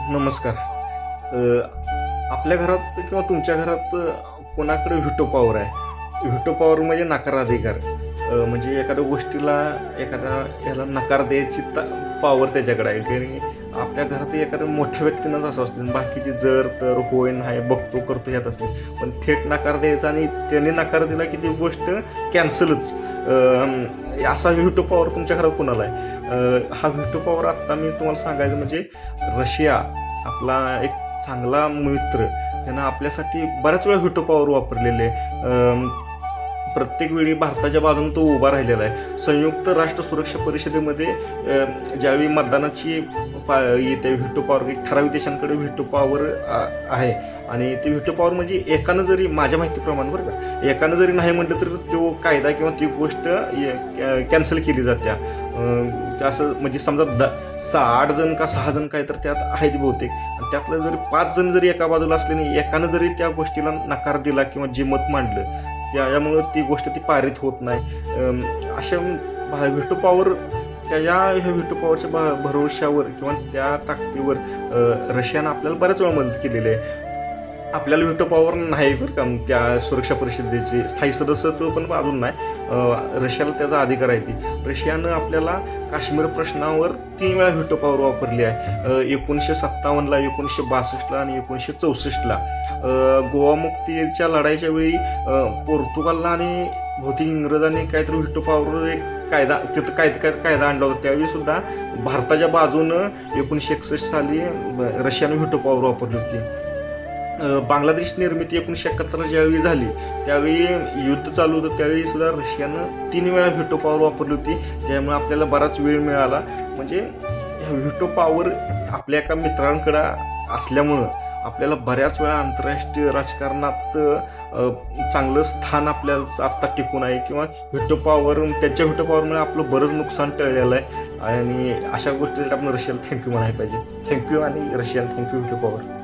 नमस्कार. आपल्या घरात किंवा तुमच्या घरात कोणाकडे व्हिटो पॉवर आहे? व्हिटो पॉवर म्हणजे नकाराधिकार. म्हणजे एखाद्या गोष्टीला एखाद्या याला नकार द्यायची पॉवर त्याच्याकडे आहे. कारण आपल्या घरात एखाद्या मोठ्या व्यक्तींनाच असं असतं, बाकीची जर तर होय नाही बघतो करतो यात असते, पण थेट नकार द्यायचा आणि त्याने नकार दिला की ती गोष्ट कॅन्सलच. असा व्हिटो पॉवर तुमच्या घरात कोणाला आहे? हा व्हिटो पॉवर आत्ता मी तुम्हाला सांगायचं म्हणजे रशिया आपला एक चांगला मित्र, त्यानं आपल्यासाठी बऱ्याच वेळा व्हिटो पॉवर वापरलेले. प्रत्येक वेळी भारताच्या बाजूने तो उभा राहिलेला आहे. संयुक्त राष्ट्र सुरक्षा परिषदेमध्ये ज्यावेळी मतदानाची येते व्हिटो पॉवर, एक ठराविक देशांकडे व्हिटो पॉवर आहे. आणि ते व्हिटो पॉवर म्हणजे एकानं जरी, माझ्या माहितीप्रमाणे बरं का, एकानं जरी नाही म्हटलं तर तो कायदा किंवा ती गोष्ट कॅन्सल केली जात्या. असं म्हणजे समजा 8 जण का 6 जण काय तर त्यात आहेत बहुतेक, आणि त्यातलं जरी 5 जण जरी एका बाजूला असल्याने एकानं जरी त्या गोष्टीला नकार दिला किंवा जे मत मांडलं त्यामुळं ती गोष्ट ती पारित होत नाही. अशा व्हिटो पॉवर, ह्या व्हिटो पॉवरच्या भरोश्यावर किंवा त्या ताकदीवर रशियानं आपल्याला बऱ्याच वेळा मदत केलेली आहे. आपल्याला व्हिटो पॉवर नाही बरं का त्या सुरक्षा परिषदेचे स्थायी सदस्यत्व पण अजून नाही. रशियाला त्याचा अधिकार आहे. ती रशियानं आपल्याला काश्मीर प्रश्नावर 3 वेळा व्हिटो पॉवर वापरली आहे. 1957ला, 1962ला आणि 1964ला. गोवा मुक्तीच्या लढाईच्या वेळी पोर्तुगालला आणि बहुतेक इंग्रजांनी काहीतरी व्हिटो पॉवर एक कायदा तिथं कायदा आणला होता. त्यावेळी सुद्धा भारताच्या बाजूनं 1961 साली रशियानं व्हिटो पॉवर वापरली होती. बांगलादेश निर्मिती 1971 ज्यावेळी झाली त्यावेळी युद्ध चालू होतं, त्यावेळी सुद्धा रशियानं 3 वेळा व्हिटो पॉवर वापरली होती. त्यामुळे आपल्याला बराच वेळ मिळाला. म्हणजे ह्या व्हिटो पॉवर आपल्या एका मित्रांकडं असल्यामुळं आपल्याला बऱ्याच वेळा आंतरराष्ट्रीय राजकारणात चांगलं स्थान आपल्याला आत्ता टिकून आहे. किंवा व्हिटो पॉवर, त्यांच्या व्हिटो पॉवरमुळे आपलं बरंच नुकसान टळलेलं आहे. आणि अशा गोष्टीसाठी आपण रशियाला थँक्यू म्हणायला पाहिजे. थँक्यू आणि रशियाला थँक्यू व्हिटो पॉवर.